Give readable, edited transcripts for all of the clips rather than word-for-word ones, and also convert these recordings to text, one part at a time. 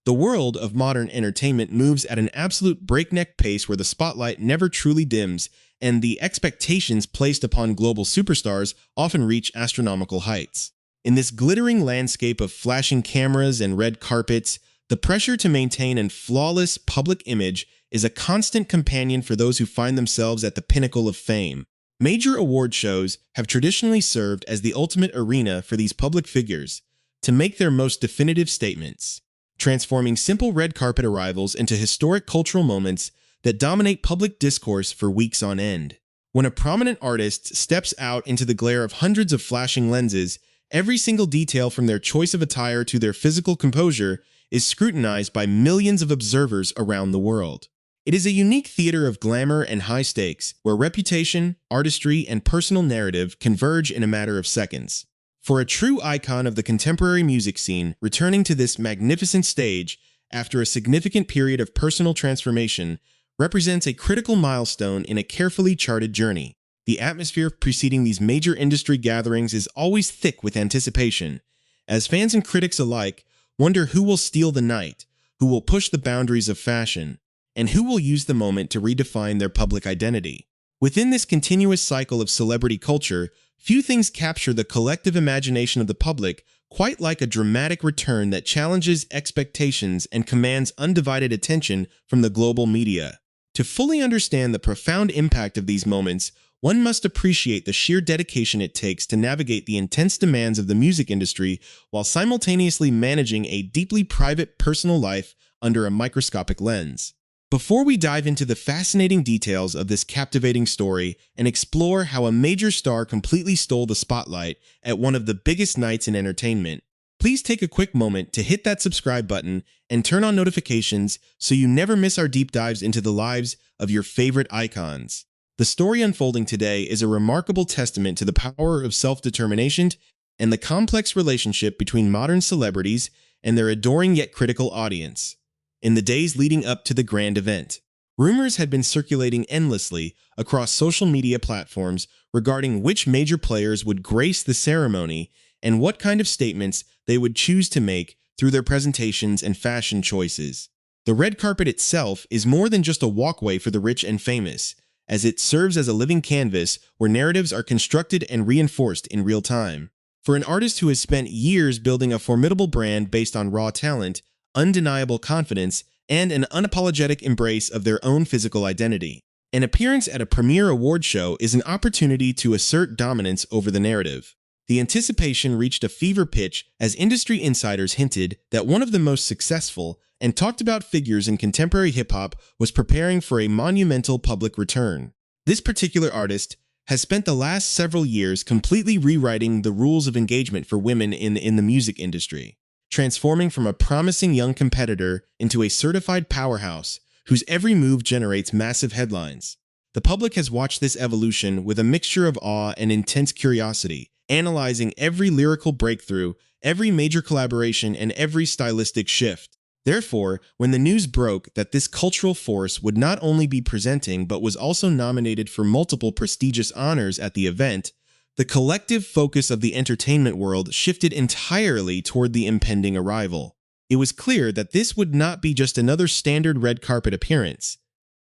The world of modern entertainment moves at an absolute breakneck pace where the spotlight never truly dims, and the expectations placed upon global superstars often reach astronomical heights. In this glittering landscape of flashing cameras and red carpets, the pressure to maintain a flawless public image is a constant companion for those who find themselves at the pinnacle of fame. Major award shows have traditionally served as the ultimate arena for these public figures to make their most definitive statements, transforming simple red carpet arrivals into historic cultural moments that dominate public discourse for weeks on end. When a prominent artist steps out into the glare of hundreds of flashing lenses, every single detail from their choice of attire to their physical composure is scrutinized by millions of observers around the world. It is a unique theater of glamour and high stakes, where reputation, artistry, and personal narrative converge in a matter of seconds. For a true icon of the contemporary music scene, returning to this magnificent stage after a significant period of personal transformation represents a critical milestone in a carefully charted journey. The atmosphere preceding these major industry gatherings is always thick with anticipation, as fans and critics alike wonder who will steal the night, who will push the boundaries of fashion, and who will use the moment to redefine their public identity. Within this continuous cycle of celebrity culture, few things capture the collective imagination of the public quite like a dramatic return that challenges expectations and commands undivided attention from the global media. To fully understand the profound impact of these moments, one must appreciate the sheer dedication it takes to navigate the intense demands of the music industry while simultaneously managing a deeply private personal life under a microscopic lens. Before we dive into the fascinating details of this captivating story and explore how a major star completely stole the spotlight at one of the biggest nights in entertainment, please take a quick moment to hit that subscribe button and turn on notifications so you never miss our deep dives into the lives of your favorite icons. The story unfolding today is a remarkable testament to the power of self-determination and the complex relationship between modern celebrities and their adoring yet critical audience. In the days leading up to the grand event, rumors had been circulating endlessly across social media platforms regarding which major players would grace the ceremony and what kind of statements they would choose to make through their presentations and fashion choices. The red carpet itself is more than just a walkway for the rich and famous, as it serves as a living canvas where narratives are constructed and reinforced in real time. For an artist who has spent years building a formidable brand based on raw talent, undeniable confidence, and an unapologetic embrace of their own physical identity, an appearance at a premier award show is an opportunity to assert dominance over the narrative. The anticipation reached a fever pitch as industry insiders hinted that one of the most successful and talked about figures in contemporary hip-hop was preparing for a monumental public return. This particular artist has spent the last several years completely rewriting the rules of engagement for women in the music industry, transforming from a promising young competitor into a certified powerhouse whose every move generates massive headlines. The public has watched this evolution with a mixture of awe and intense curiosity, analyzing every lyrical breakthrough, every major collaboration, and every stylistic shift. Therefore, when the news broke that this cultural force would not only be presenting but was also nominated for multiple prestigious honors at the event, the collective focus of the entertainment world shifted entirely toward the impending arrival. It was clear that this would not be just another standard red carpet appearance,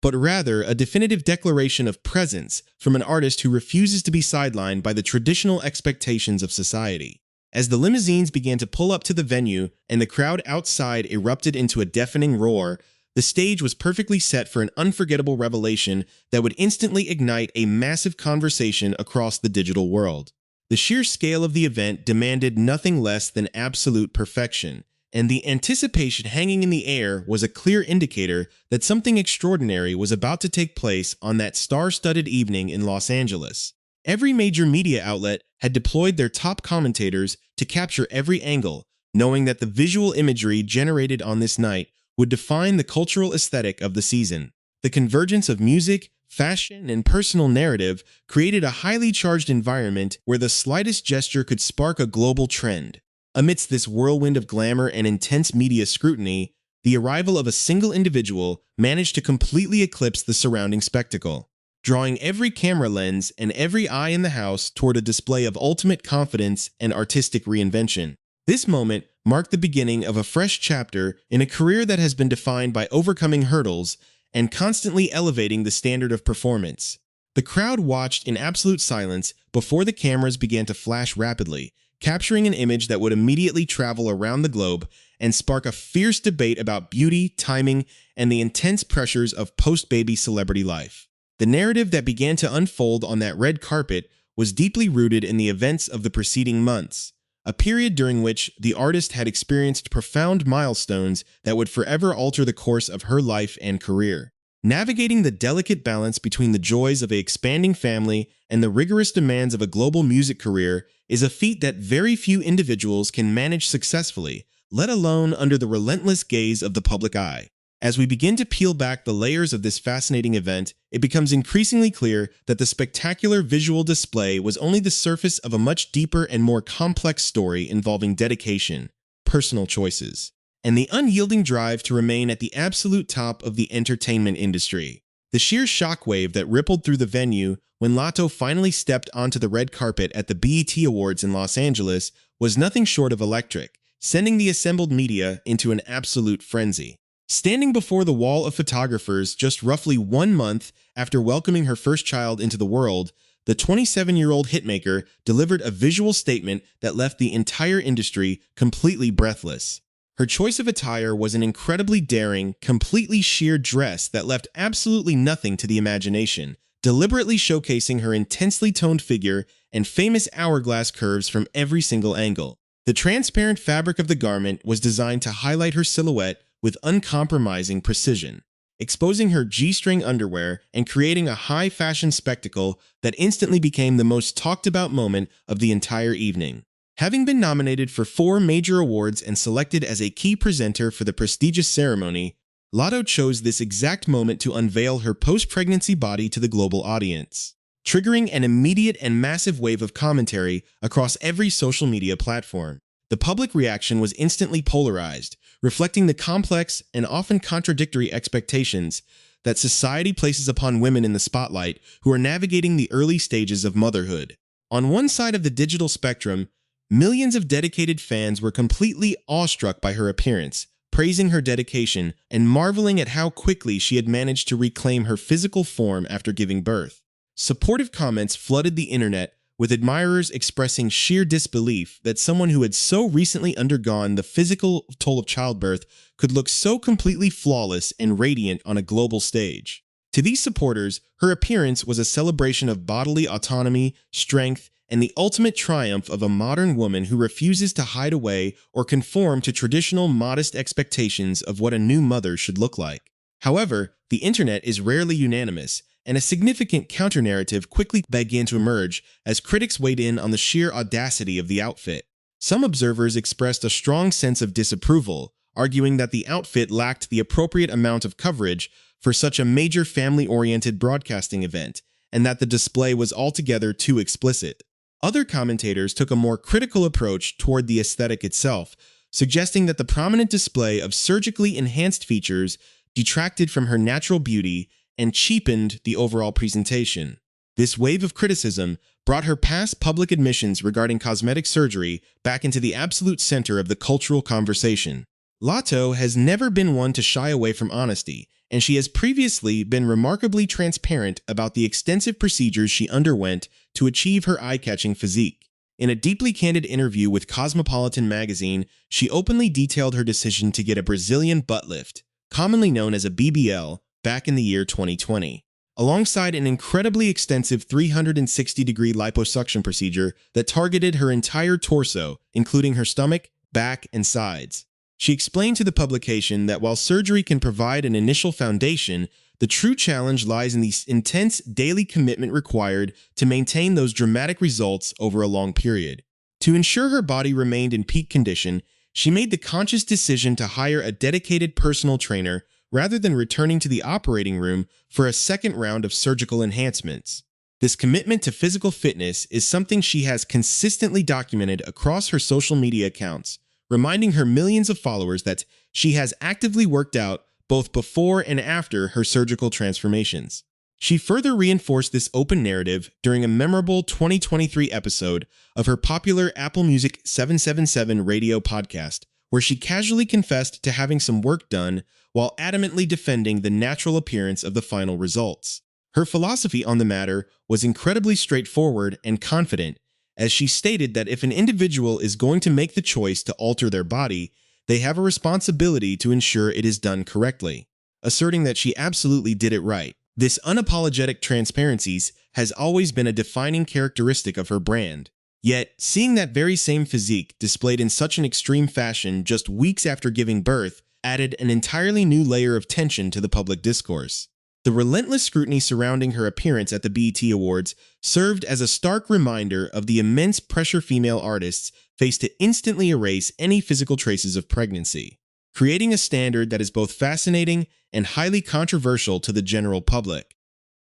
but rather a definitive declaration of presence from an artist who refuses to be sidelined by the traditional expectations of society. As the limousines began to pull up to the venue and the crowd outside erupted into a deafening roar, the stage was perfectly set for an unforgettable revelation that would instantly ignite a massive conversation across the digital world. The sheer scale of the event demanded nothing less than absolute perfection, and the anticipation hanging in the air was a clear indicator that something extraordinary was about to take place on that star-studded evening in Los Angeles. Every major media outlet had deployed their top commentators to capture every angle, knowing that the visual imagery generated on this night would define the cultural aesthetic of the season. The convergence of music, fashion, and personal narrative created a highly charged environment where the slightest gesture could spark a global trend. Amidst this whirlwind of glamour and intense media scrutiny, the arrival of a single individual managed to completely eclipse the surrounding spectacle, drawing every camera lens and every eye in the house toward a display of ultimate confidence and artistic reinvention. This moment marked the beginning of a fresh chapter in a career that has been defined by overcoming hurdles and constantly elevating the standard of performance. The crowd watched in absolute silence before the cameras began to flash rapidly, capturing an image that would immediately travel around the globe and spark a fierce debate about beauty, timing, and the intense pressures of post-baby celebrity life. The narrative that began to unfold on that red carpet was deeply rooted in the events of the preceding months, a period during which the artist had experienced profound milestones that would forever alter the course of her life and career. Navigating the delicate balance between the joys of an expanding family and the rigorous demands of a global music career is a feat that very few individuals can manage successfully, let alone under the relentless gaze of the public eye. As we begin to peel back the layers of this fascinating event, it becomes increasingly clear that the spectacular visual display was only the surface of a much deeper and more complex story involving dedication, personal choices, and the unyielding drive to remain at the absolute top of the entertainment industry. The sheer shockwave that rippled through the venue when Latto finally stepped onto the red carpet at the BET Awards in Los Angeles was nothing short of electric, sending the assembled media into an absolute frenzy. Standing before the wall of photographers just roughly 1 month after welcoming her first child into the world, the 27-year-old hitmaker delivered a visual statement that left the entire industry completely breathless. Her choice of attire was an incredibly daring, completely sheer dress that left absolutely nothing to the imagination, deliberately showcasing her intensely toned figure and famous hourglass curves from every single angle. The transparent fabric of the garment was designed to highlight her silhouette with uncompromising precision, exposing her G-string underwear and creating a high-fashion spectacle that instantly became the most talked-about moment of the entire evening. Having been nominated for 4 major awards and selected as a key presenter for the prestigious ceremony, Latto chose this exact moment to unveil her post-pregnancy body to the global audience, triggering an immediate and massive wave of commentary across every social media platform. The public reaction was instantly polarized, reflecting the complex and often contradictory expectations that society places upon women in the spotlight who are navigating the early stages of motherhood. On one side of the digital spectrum, millions of dedicated fans were completely awestruck by her appearance, praising her dedication and marveling at how quickly she had managed to reclaim her physical form after giving birth. Supportive comments flooded the internet, with admirers expressing sheer disbelief that someone who had so recently undergone the physical toll of childbirth could look so completely flawless and radiant on a global stage. To these supporters, her appearance was a celebration of bodily autonomy, strength, and the ultimate triumph of a modern woman who refuses to hide away or conform to traditional modest expectations of what a new mother should look like. However, the internet is rarely unanimous, and a significant counter-narrative quickly began to emerge as critics weighed in on the sheer audacity of the outfit. Some observers expressed a strong sense of disapproval, arguing that the outfit lacked the appropriate amount of coverage for such a major family-oriented broadcasting event, and that the display was altogether too explicit. Other commentators took a more critical approach toward the aesthetic itself, suggesting that the prominent display of surgically enhanced features detracted from her natural beauty and cheapened the overall presentation. This wave of criticism brought her past public admissions regarding cosmetic surgery back into the absolute center of the cultural conversation. Latto has never been one to shy away from honesty, and she has previously been remarkably transparent about the extensive procedures she underwent to achieve her eye-catching physique. In a deeply candid interview with Cosmopolitan magazine, she openly detailed her decision to get a Brazilian butt lift, commonly known as a BBL, back in the year 2020, alongside an incredibly extensive 360-degree liposuction procedure that targeted her entire torso, including her stomach, back, and sides. She explained to the publication that while surgery can provide an initial foundation, the true challenge lies in the intense daily commitment required to maintain those dramatic results over a long period. To ensure her body remained in peak condition, she made the conscious decision to hire a dedicated personal trainer rather than returning to the operating room for a second round of surgical enhancements. This commitment to physical fitness is something she has consistently documented across her social media accounts, reminding her millions of followers that she has actively worked out both before and after her surgical transformations. She further reinforced this open narrative during a memorable 2023 episode of her popular Apple Music 777 radio podcast, where she casually confessed to having some work done while adamantly defending the natural appearance of the final results. Her philosophy on the matter was incredibly straightforward and confident, as she stated that if an individual is going to make the choice to alter their body, they have a responsibility to ensure it is done correctly, asserting that she absolutely did it right. This unapologetic transparency has always been a defining characteristic of her brand. Yet, seeing that very same physique displayed in such an extreme fashion just weeks after giving birth added an entirely new layer of tension to the public discourse. The relentless scrutiny surrounding her appearance at the BET Awards served as a stark reminder of the immense pressure female artists face to instantly erase any physical traces of pregnancy, creating a standard that is both fascinating and highly controversial to the general public.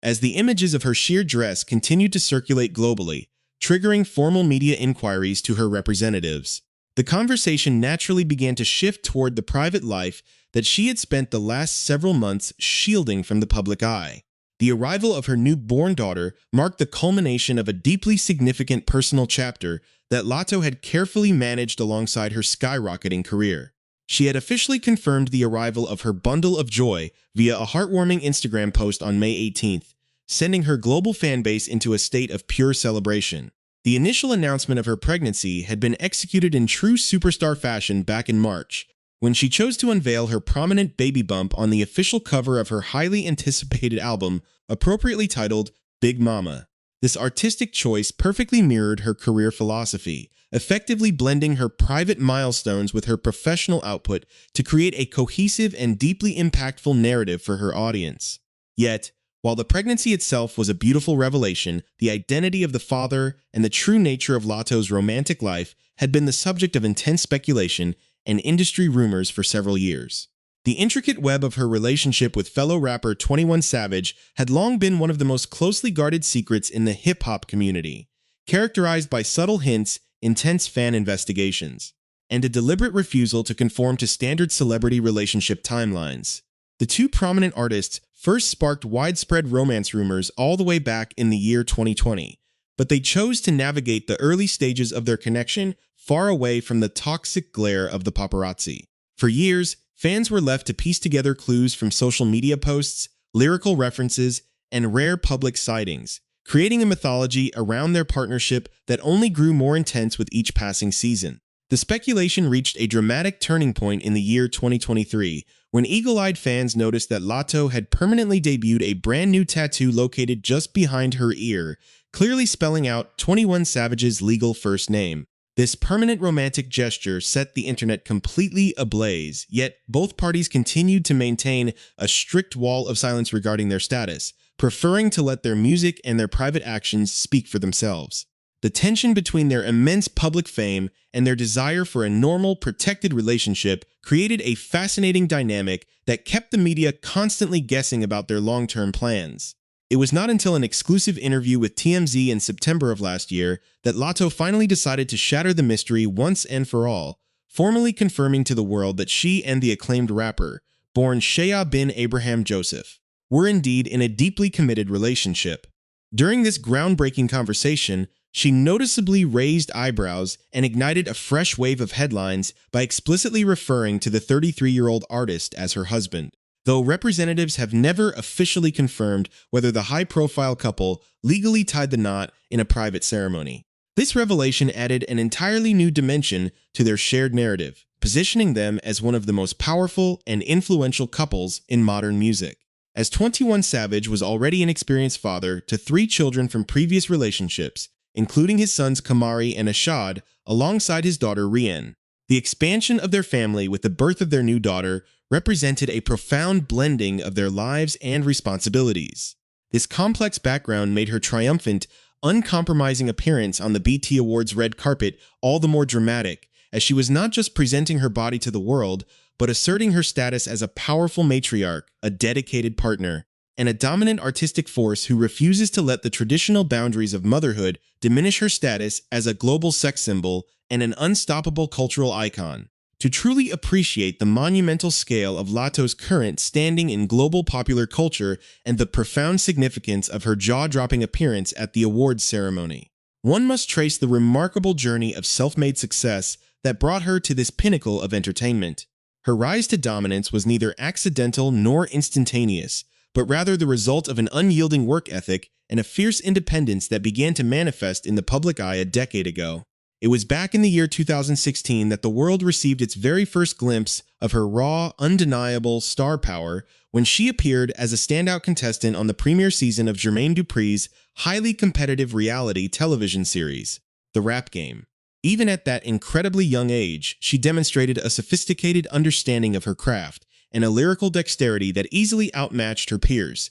As the images of her sheer dress continued to circulate globally, triggering formal media inquiries to her representatives, the conversation naturally began to shift toward the private life that she had spent the last several months shielding from the public eye. The arrival of her newborn daughter marked the culmination of a deeply significant personal chapter that Latto had carefully managed alongside her skyrocketing career. She had officially confirmed the arrival of her bundle of joy via a heartwarming Instagram post on May 18th, sending her global fanbase into a state of pure celebration. The initial announcement of her pregnancy had been executed in true superstar fashion back in March, when she chose to unveil her prominent baby bump on the official cover of her highly anticipated album, appropriately titled Big Mama. This artistic choice perfectly mirrored her career philosophy, effectively blending her private milestones with her professional output to create a cohesive and deeply impactful narrative for her audience. Yet, while the pregnancy itself was a beautiful revelation, the identity of the father and the true nature of Latto's romantic life had been the subject of intense speculation and industry rumors for several years. The intricate web of her relationship with fellow rapper 21 Savage had long been one of the most closely guarded secrets in the hip-hop community, characterized by subtle hints, intense fan investigations, and a deliberate refusal to conform to standard celebrity relationship timelines. The two prominent artists first sparked widespread romance rumors all the way back in the year 2020, but they chose to navigate the early stages of their connection far away from the toxic glare of the paparazzi. For years, fans were left to piece together clues from social media posts, lyrical references, and rare public sightings, creating a mythology around their partnership that only grew more intense with each passing season. The speculation reached a dramatic turning point in the year 2023, when eagle-eyed fans noticed that Latto had permanently debuted a brand new tattoo located just behind her ear, clearly spelling out 21 Savage's legal first name. This permanent romantic gesture set the internet completely ablaze, yet both parties continued to maintain a strict wall of silence regarding their status, preferring to let their music and their private actions speak for themselves. The tension between their immense public fame and their desire for a normal, protected relationship created a fascinating dynamic that kept the media constantly guessing about their long-term plans. It was not until an exclusive interview with TMZ in September of last year that Latto finally decided to shatter the mystery once and for all, formally confirming to the world that she and the acclaimed rapper, born Shea bin Abraham Joseph, were indeed in a deeply committed relationship. During this groundbreaking conversation, she noticeably raised eyebrows and ignited a fresh wave of headlines by explicitly referring to the 33-year-old artist as her husband. Though representatives have never officially confirmed whether the high-profile couple legally tied the knot in a private ceremony. This revelation added an entirely new dimension to their shared narrative, positioning them as one of the most powerful and influential couples in modern music. As 21 Savage was already an experienced father to 3 children from previous relationships, including his sons Kamari and Ashad, alongside his daughter Rian. The expansion of their family with the birth of their new daughter represented a profound blending of their lives and responsibilities. This complex background made her triumphant, uncompromising appearance on the BET Awards red carpet all the more dramatic, as she was not just presenting her body to the world, but asserting her status as a powerful matriarch, a dedicated partner, and a dominant artistic force who refuses to let the traditional boundaries of motherhood diminish her status as a global sex symbol and an unstoppable cultural icon. To truly appreciate the monumental scale of Latto's current standing in global popular culture and the profound significance of her jaw-dropping appearance at the awards ceremony, one must trace the remarkable journey of self-made success that brought her to this pinnacle of entertainment. Her rise to dominance was neither accidental nor instantaneous, but rather the result of an unyielding work ethic and a fierce independence that began to manifest in the public eye a decade ago. It was back in the year 2016 that the world received its very first glimpse of her raw, undeniable star power when she appeared as a standout contestant on the premiere season of Jermaine Dupri's highly competitive reality television series, The Rap Game. Even at that incredibly young age, she demonstrated a sophisticated understanding of her craft and a lyrical dexterity that easily outmatched her peers,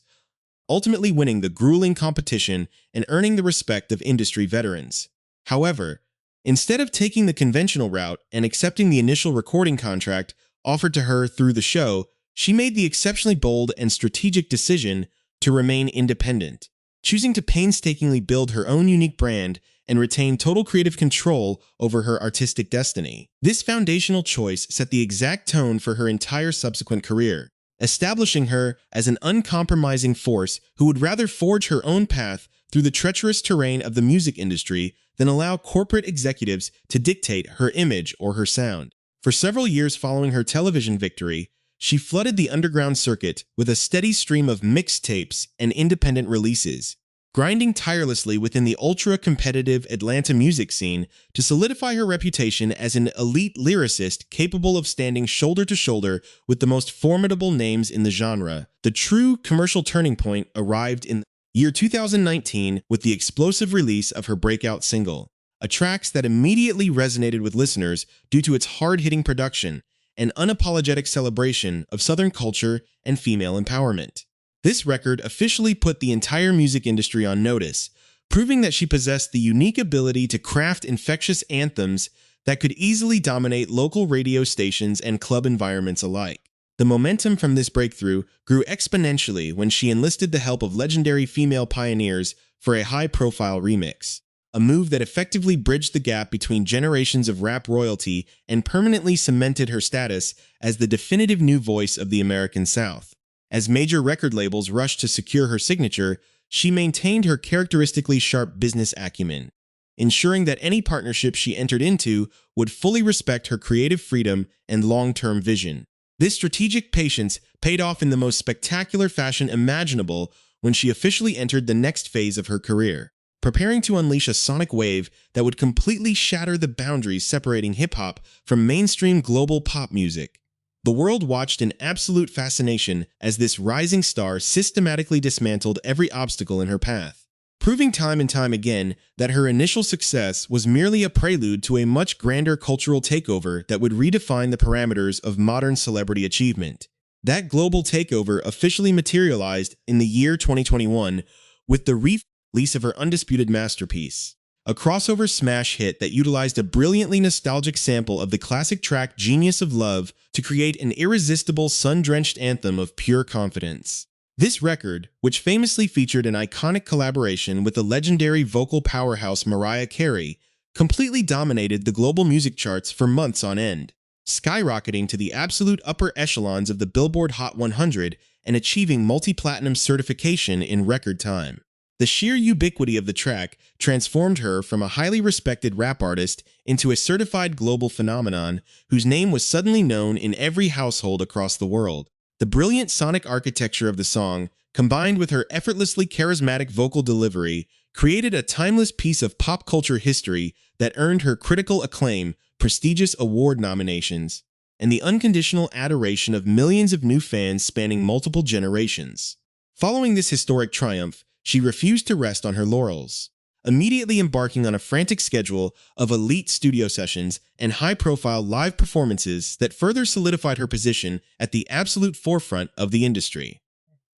ultimately winning the grueling competition and earning the respect of industry veterans. However, instead of taking the conventional route and accepting the initial recording contract offered to her through the show, she made the exceptionally bold and strategic decision to remain independent, choosing to painstakingly build her own unique brand and retain total creative control over her artistic destiny. This foundational choice set the exact tone for her entire subsequent career, establishing her as an uncompromising force who would rather forge her own path through the treacherous terrain of the music industry than allow corporate executives to dictate her image or her sound. For several years following her television victory, she flooded the underground circuit with a steady stream of mixtapes and independent releases, grinding tirelessly within the ultra-competitive Atlanta music scene to solidify her reputation as an elite lyricist capable of standing shoulder to shoulder with the most formidable names in the genre. The true commercial turning point arrived in year 2019 with the explosive release of her breakout single, a track that immediately resonated with listeners due to its hard-hitting production and unapologetic celebration of Southern culture and female empowerment. This record officially put the entire music industry on notice, proving that she possessed the unique ability to craft infectious anthems that could easily dominate local radio stations and club environments alike. The momentum from this breakthrough grew exponentially when she enlisted the help of legendary female pioneers for a high-profile remix, a move that effectively bridged the gap between generations of rap royalty and permanently cemented her status as the definitive new voice of the American South. As major record labels rushed to secure her signature, she maintained her characteristically sharp business acumen, ensuring that any partnership she entered into would fully respect her creative freedom and long-term vision. This strategic patience paid off in the most spectacular fashion imaginable when she officially entered the next phase of her career, preparing to unleash a sonic wave that would completely shatter the boundaries separating hip-hop from mainstream global pop music. The world watched in absolute fascination as this rising star systematically dismantled every obstacle in her path, proving time and time again that her initial success was merely a prelude to a much grander cultural takeover that would redefine the parameters of modern celebrity achievement. That global takeover officially materialized in the year 2021 with the release of her undisputed masterpiece, a crossover smash hit that utilized a brilliantly nostalgic sample of the classic track Genius of Love to create an irresistible sun-drenched anthem of pure confidence. This record, which famously featured an iconic collaboration with the legendary vocal powerhouse Mariah Carey, completely dominated the global music charts for months on end, skyrocketing to the absolute upper echelons of the Billboard Hot 100 and achieving multi-platinum certification in record time. The sheer ubiquity of the track transformed her from a highly respected rap artist into a certified global phenomenon whose name was suddenly known in every household across the world. The brilliant sonic architecture of the song, combined with her effortlessly charismatic vocal delivery, created a timeless piece of pop culture history that earned her critical acclaim, prestigious award nominations, and the unconditional adoration of millions of new fans spanning multiple generations. Following this historic triumph, she refused to rest on her laurels, immediately embarking on a frantic schedule of elite studio sessions and high-profile live performances that further solidified her position at the absolute forefront of the industry.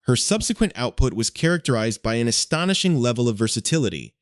Her subsequent output was characterized by an astonishing level of versatility,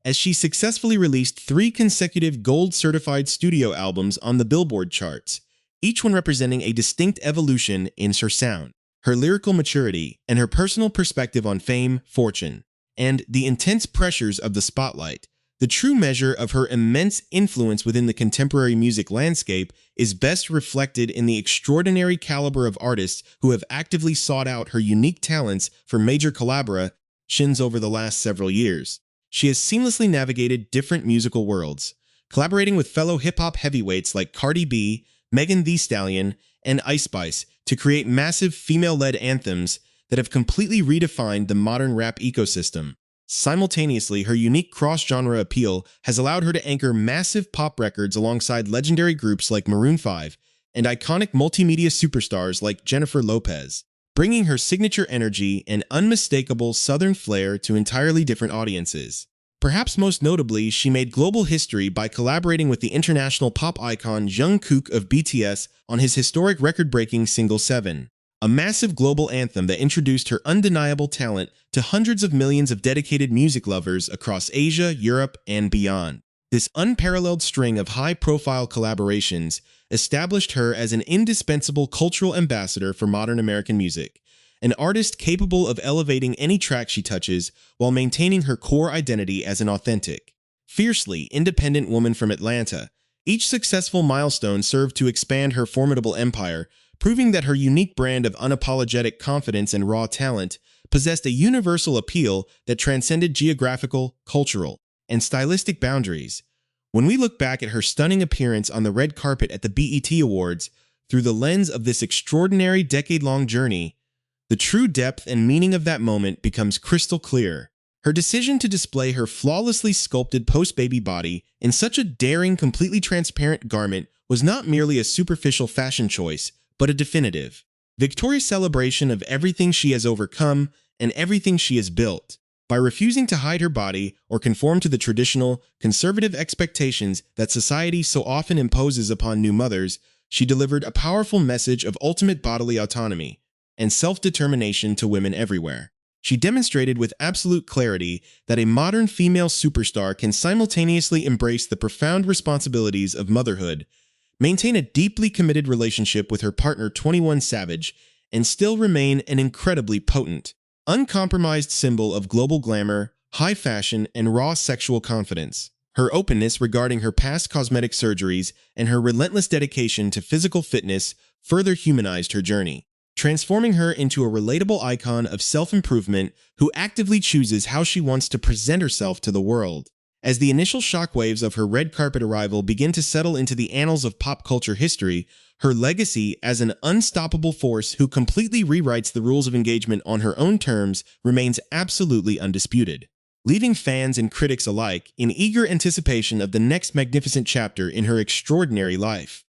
as she successfully released 3 consecutive gold-certified studio albums on the Billboard charts, each one representing a distinct evolution in her sound, her lyrical maturity, and her personal perspective on fame, fortune, and the intense pressures of the spotlight. The true measure of her immense influence within the contemporary music landscape is best reflected in the extraordinary caliber of artists who have actively sought out her unique talents for major collaborations over the last several years. She has seamlessly navigated different musical worlds, collaborating with fellow hip-hop heavyweights like Cardi B, Megan Thee Stallion, and Ice Spice to create massive female-led anthems that have completely redefined the modern rap ecosystem. Simultaneously, her unique cross-genre appeal has allowed her to anchor massive pop records alongside legendary groups like Maroon 5 and iconic multimedia superstars like Jennifer Lopez, bringing her signature energy and unmistakable Southern flair to entirely different audiences. Perhaps most notably, she made global history by collaborating with the international pop icon Jungkook of BTS on his historic record-breaking single 7. A massive global anthem that introduced her undeniable talent to hundreds of millions of dedicated music lovers across Asia, Europe, and beyond. This unparalleled string of high-profile collaborations established her as an indispensable cultural ambassador for modern American music, an artist capable of elevating any track she touches while maintaining her core identity as an authentic, fiercely independent woman from Atlanta. Each successful milestone served to expand her formidable empire, proving that her unique brand of unapologetic confidence and raw talent possessed a universal appeal that transcended geographical, cultural, and stylistic boundaries. When we look back at her stunning appearance on the red carpet at the BET Awards through the lens of this extraordinary decade-long journey, the true depth and meaning of that moment becomes crystal clear. Her decision to display her flawlessly sculpted post-baby body in such a daring, completely transparent garment was not merely a superficial fashion choice, but a definitive, victorious celebration of everything she has overcome and everything she has built. By refusing to hide her body or conform to the traditional, conservative expectations that society so often imposes upon new mothers, she delivered a powerful message of ultimate bodily autonomy and self-determination to women everywhere. She demonstrated with absolute clarity that a modern female superstar can simultaneously embrace the profound responsibilities of motherhood, maintain a deeply committed relationship with her partner 21 Savage, and still remain an incredibly potent, uncompromised symbol of global glamour, high fashion, and raw sexual confidence. Her openness regarding her past cosmetic surgeries and her relentless dedication to physical fitness further humanized her journey, transforming her into a relatable icon of self-improvement who actively chooses how she wants to present herself to the world. As the initial shockwaves of her red carpet arrival begin to settle into the annals of pop culture history, her legacy as an unstoppable force who completely rewrites the rules of engagement on her own terms remains absolutely undisputed, leaving fans and critics alike in eager anticipation of the next magnificent chapter in her extraordinary life.